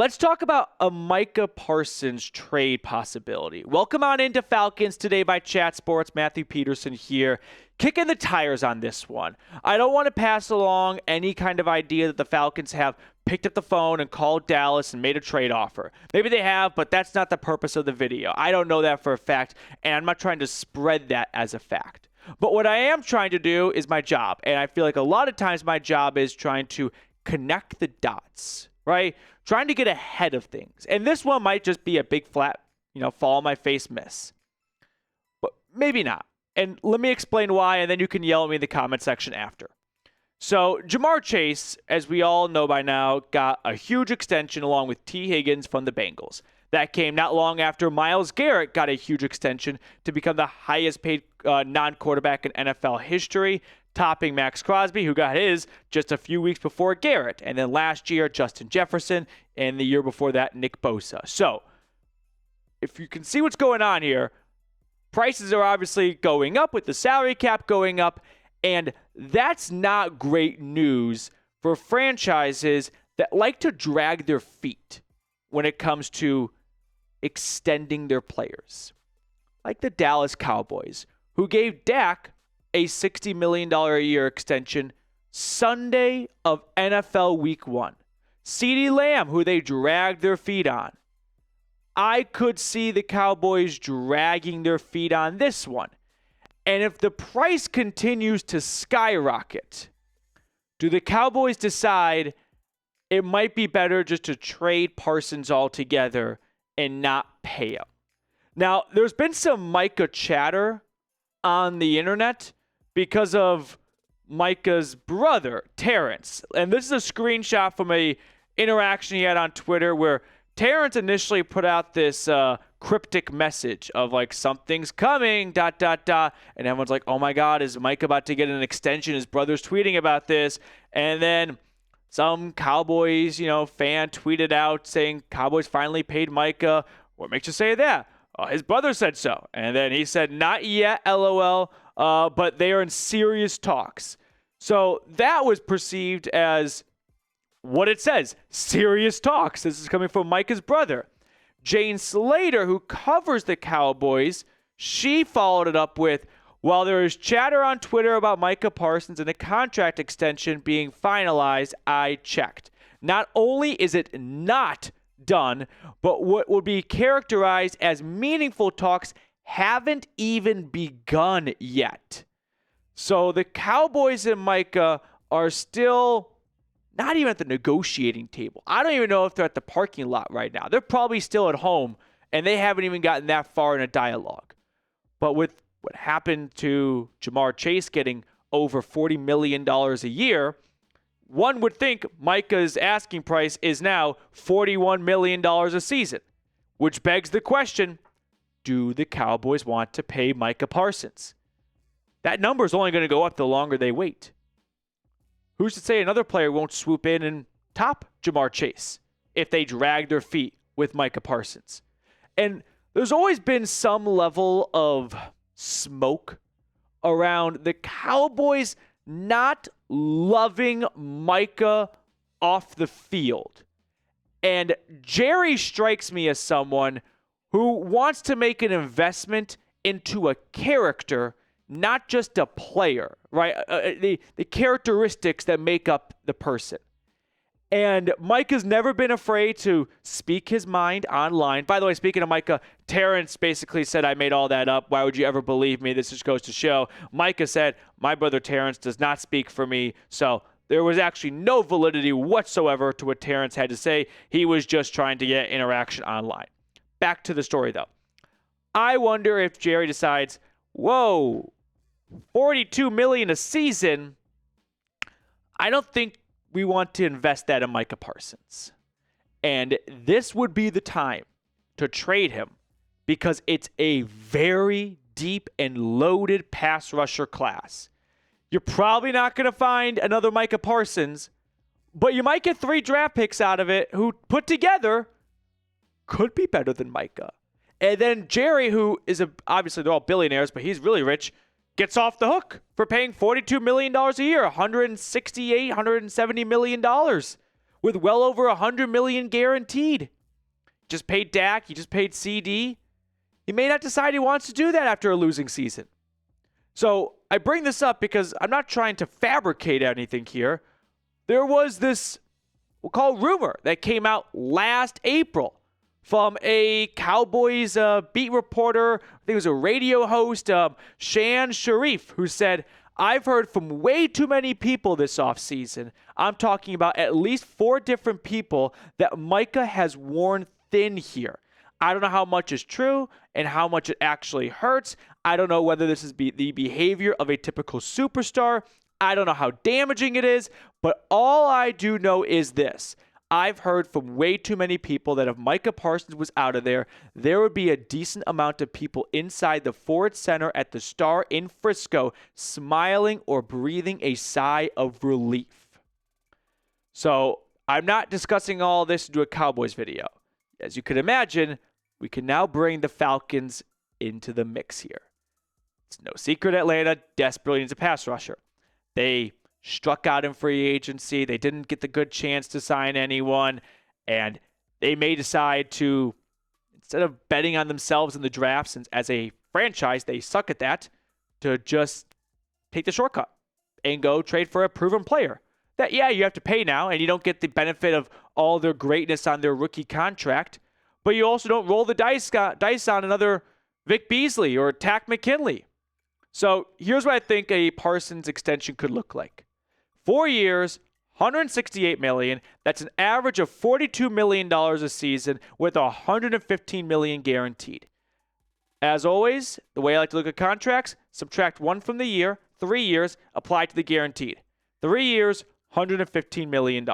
Let's talk about a Micah Parsons trade possibility. Welcome on into Falcons Today by Chat Sports. Matthew Peterson here, kicking the tires on this one. I don't want to pass along any kind of idea that the Falcons have picked up the phone and called Dallas and made a trade offer. Maybe they have, but that's not the purpose of the video. I don't know that for a fact, and I'm not trying to spread that as a fact. But what I am trying to do is my job, and I feel like a lot of times my job is trying to connect the dots, right? Trying to get ahead of things. And this one might just be a big flat, fall on my face miss. But maybe not. And let me explain why, and then you can yell at me in the comment section after. So Ja'Marr Chase, as we all know by now, got a huge extension along with T. Higgins from the Bengals. That came not long after Myles Garrett got a huge extension to become the highest paid non-quarterback in NFL history, topping Maxx Crosby, who got his just a few weeks before Garrett. And then last year, Justin Jefferson, and the year before that, Nick Bosa. So if you can see what's going on here, prices are obviously going up with the salary cap going up, and that's not great news for franchises that like to drag their feet when it comes to extending their players. Like the Dallas Cowboys, who gave Dak a $60 million a year extension Sunday of NFL Week 1. CeeDee Lamb, who they dragged their feet on. I could see the Cowboys dragging their feet on this one. And if the price continues to skyrocket, do the Cowboys decide it might be better just to trade Parsons altogether and not pay him? Now, there's been some Micah chatter on the internet because of Micah's brother, Terrence. And this is a screenshot from a interaction he had on Twitter where Terrence initially put out this cryptic message of like, something's coming, ... And everyone's like, oh my God, is Micah about to get an extension? His brother's tweeting about this. And then some Cowboys, fan tweeted out saying Cowboys finally paid Micah. What makes you say that? His brother said so. And then he said, not yet, LOL. But they are in serious talks. So that was perceived as what it says, serious talks. This is coming from Micah's brother. Jane Slater, who covers the Cowboys, she followed it up with, while there is chatter on Twitter about Micah Parsons and a contract extension being finalized, I checked. Not only is it not done, but what would be characterized as meaningful talks haven't even begun yet. So the Cowboys and Micah are still not even at the negotiating table. I don't even know if they're at the parking lot right now. They're probably still at home, and they haven't even gotten that far in a dialogue. But with what happened to Ja'Marr Chase getting over $40 million a year, one would think Micah's asking price is now $41 million a season, which begs the question, do the Cowboys want to pay Micah Parsons? That number is only going to go up the longer they wait. Who's to say another player won't swoop in and top Ja'Marr Chase if they drag their feet with Micah Parsons? And there's always been some level of smoke around the Cowboys not loving Micah off the field. And Jerry strikes me as someone who wants to make an investment into a character, not just a player, right? The characteristics that make up the person. And Micah's never been afraid to speak his mind online. By the way, speaking of Micah, Terrence basically said, I made all that up. Why would you ever believe me? This just goes to show. Micah said, my brother Terrence does not speak for me. So there was actually no validity whatsoever to what Terrence had to say. He was just trying to get interaction online. Back to the story, though. I wonder if Jerry decides, whoa, $42 million a season, I don't think we want to invest that in Micah Parsons. And this would be the time to trade him because it's a very deep and loaded pass rusher class. You're probably not going to find another Micah Parsons, but you might get 3 draft picks out of it who put together could be better than Micah. And then Jerry, who is obviously they're all billionaires, but he's really rich, gets off the hook for paying $42 million a year, $170 million, with well over $100 million guaranteed. Just paid Dak, you just paid CD. He may not decide he wants to do that after a losing season. So I bring this up because I'm not trying to fabricate anything here. There was this, we'll call it rumor, that came out last April from a Cowboys beat reporter, I think it was a radio host, Shan Sharif, who said, I've heard from way too many people this offseason. I'm talking about at least 4 different people that Micah has worn thin here. I don't know how much is true and how much it actually hurts. I don't know whether this is the behavior of a typical superstar. I don't know how damaging it is, but all I do know is this. I've heard from way too many people that if Micah Parsons was out of there, there would be a decent amount of people inside the Ford Center at the Star in Frisco smiling or breathing a sigh of relief. So I'm not discussing all this into a Cowboys video. As you could imagine, we can now bring the Falcons into the mix here. It's no secret Atlanta desperately needs a pass rusher. They struck out in free agency. They didn't get the good chance to sign anyone. And they may decide to, instead of betting on themselves in the drafts, and as a franchise, they suck at that, to just take the shortcut and go trade for a proven player. That, yeah, you have to pay now, and you don't get the benefit of all their greatness on their rookie contract, but you also don't roll the dice on another Vic Beasley or Takk McKinley. So here's what I think a Parsons extension could look like. 4 years, $168 million. That's an average of $42 million a season with $115 million guaranteed. As always, the way I like to look at contracts, subtract 1 from the year, 3 years, apply to the guaranteed. 3 years, $115 million.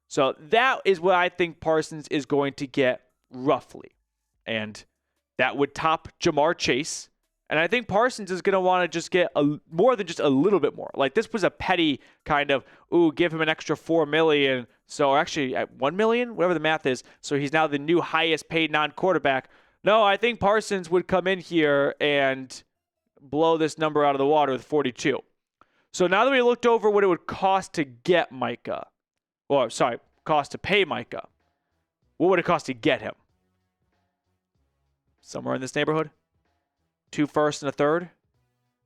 So that is what I think Parsons is going to get roughly. And that would top Jamar Chase. And I think Parsons is going to want to just get more than just a little bit more. Like, this was a petty kind of, give him an extra $4 million. So actually, at $1 million, whatever the math is. So he's now the new highest paid non-quarterback. No, I think Parsons would come in here and blow this number out of the water with 42. So now that we looked over what it would cost to get Micah, cost to pay Micah, what would it cost to get him? Somewhere in this neighborhood? 2 firsts and a third.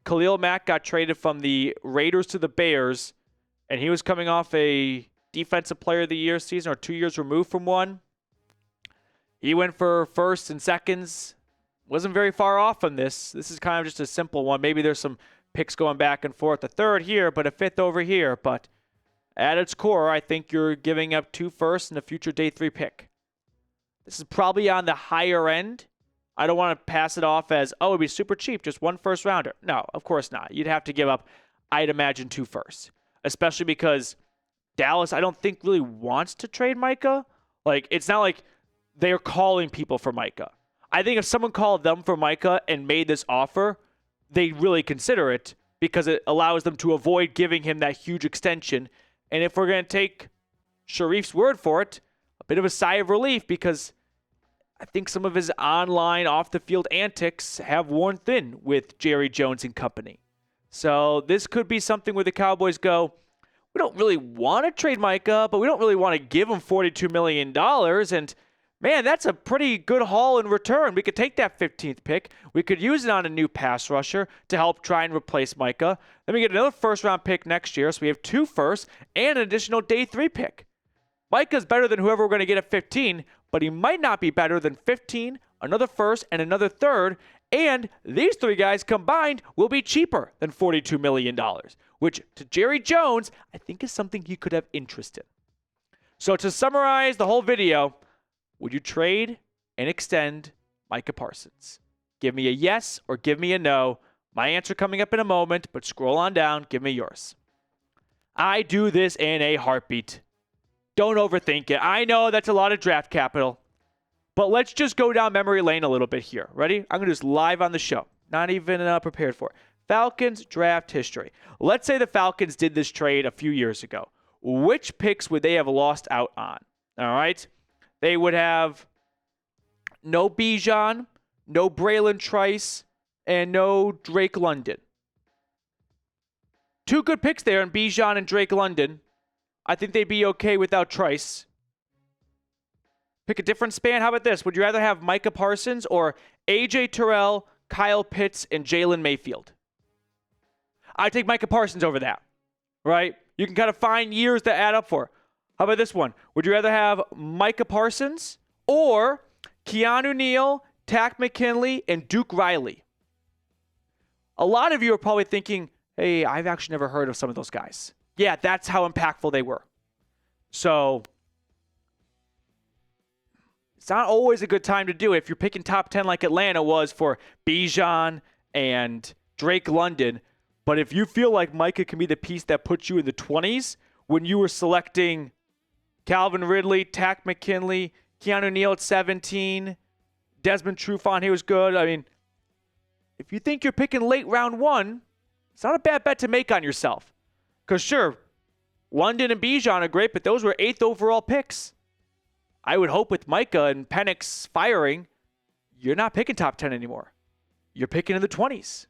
Khalil Mack got traded from the Raiders to the Bears, and he was coming off a Defensive Player of the Year season, or 2 years removed from one. He went for firsts and seconds. Wasn't very far off from this. This is kind of just a simple one. Maybe there's some picks going back and forth. A third here, but a fifth over here. But at its core, I think you're giving up 2 firsts and a future day 3 pick. This is probably on the higher end. I don't want to pass it off as, it'd be super cheap, just 1 first rounder. No, of course not. You'd have to give up, I'd imagine, 2 firsts. Especially because Dallas, I don't think, really wants to trade Micah. Like, it's not like they're calling people for Micah. I think if someone called them for Micah and made this offer, they'd really consider it because it allows them to avoid giving him that huge extension. And if we're going to take Sharif's word for it, a bit of a sigh of relief, because I think some of his online, off-the-field antics have worn thin with Jerry Jones and company. So this could be something where the Cowboys go, we don't really want to trade Micah, but we don't really want to give him $42 million. And, man, that's a pretty good haul in return. We could take that 15th pick. We could use it on a new pass rusher to help try and replace Micah. Then we get another first-round pick next year, so we have 2 firsts and an additional day 3 pick. Micah's better than whoever we're going to get at 15, but he might not be better than 15, another first, and another third. And these 3 guys combined will be cheaper than $42 million, which to Jerry Jones, I think is something he could have interest in. So to summarize the whole video, would you trade and extend Micah Parsons? Give me a yes or give me a no. My answer coming up in a moment, but scroll on down, give me yours. I do this in a heartbeat. Don't overthink it. I know that's a lot of draft capital, but let's just go down memory lane a little bit here. Ready? I'm going to do this live on the show. Not even prepared for it. Falcons draft history. Let's say the Falcons did this trade a few years ago. Which picks would they have lost out on? All right. They would have no Bijan, no Braylon Trice, and no Drake London. 2 good picks there in Bijan and Drake London. I think they'd be okay without Trice. Pick a different span. How about this? Would you rather have Micah Parsons or A.J. Terrell, Kyle Pitts, and Jalen Mayfield? I'd take Micah Parsons over that, right? You can kind of find years that add up for. How about this one? Would you rather have Micah Parsons or Keanu Neal, Takk McKinley, and Duke Riley? A lot of you are probably thinking, hey, I've actually never heard of some of those guys. Yeah, that's how impactful they were. So it's not always a good time to do it. If you're picking top 10 like Atlanta was for Bijan and Drake London, but if you feel like Micah can be the piece that puts you in the 20s when you were selecting Calvin Ridley, Takk McKinley, Keanu Neal at 17, Desmond Trufant, he was good. I mean, if you think you're picking late round 1, it's not a bad bet to make on yourself. Because sure, London and Bijan are great, but those were 8th overall picks. I would hope with Micah and Penix firing, you're not picking top 10 anymore. You're picking in the 20s.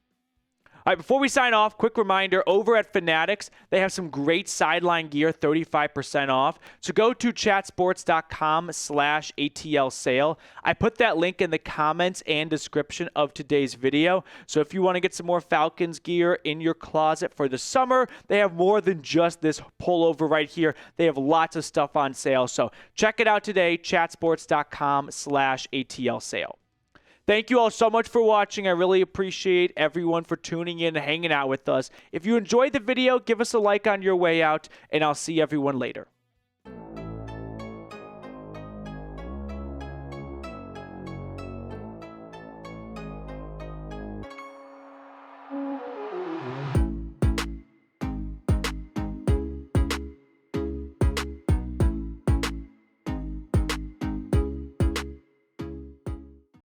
All right, before we sign off, quick reminder, over at Fanatics, they have some great sideline gear, 35% off. So go to chatsports.com/ATL sale. I put that link in the comments and description of today's video. So if you want to get some more Falcons gear in your closet for the summer, they have more than just this pullover right here. They have lots of stuff on sale. So check it out today, chatsports.com/ATL sale. Thank you all so much for watching. I really appreciate everyone for tuning in and hanging out with us. If you enjoyed the video, give us a like on your way out, and I'll see everyone later.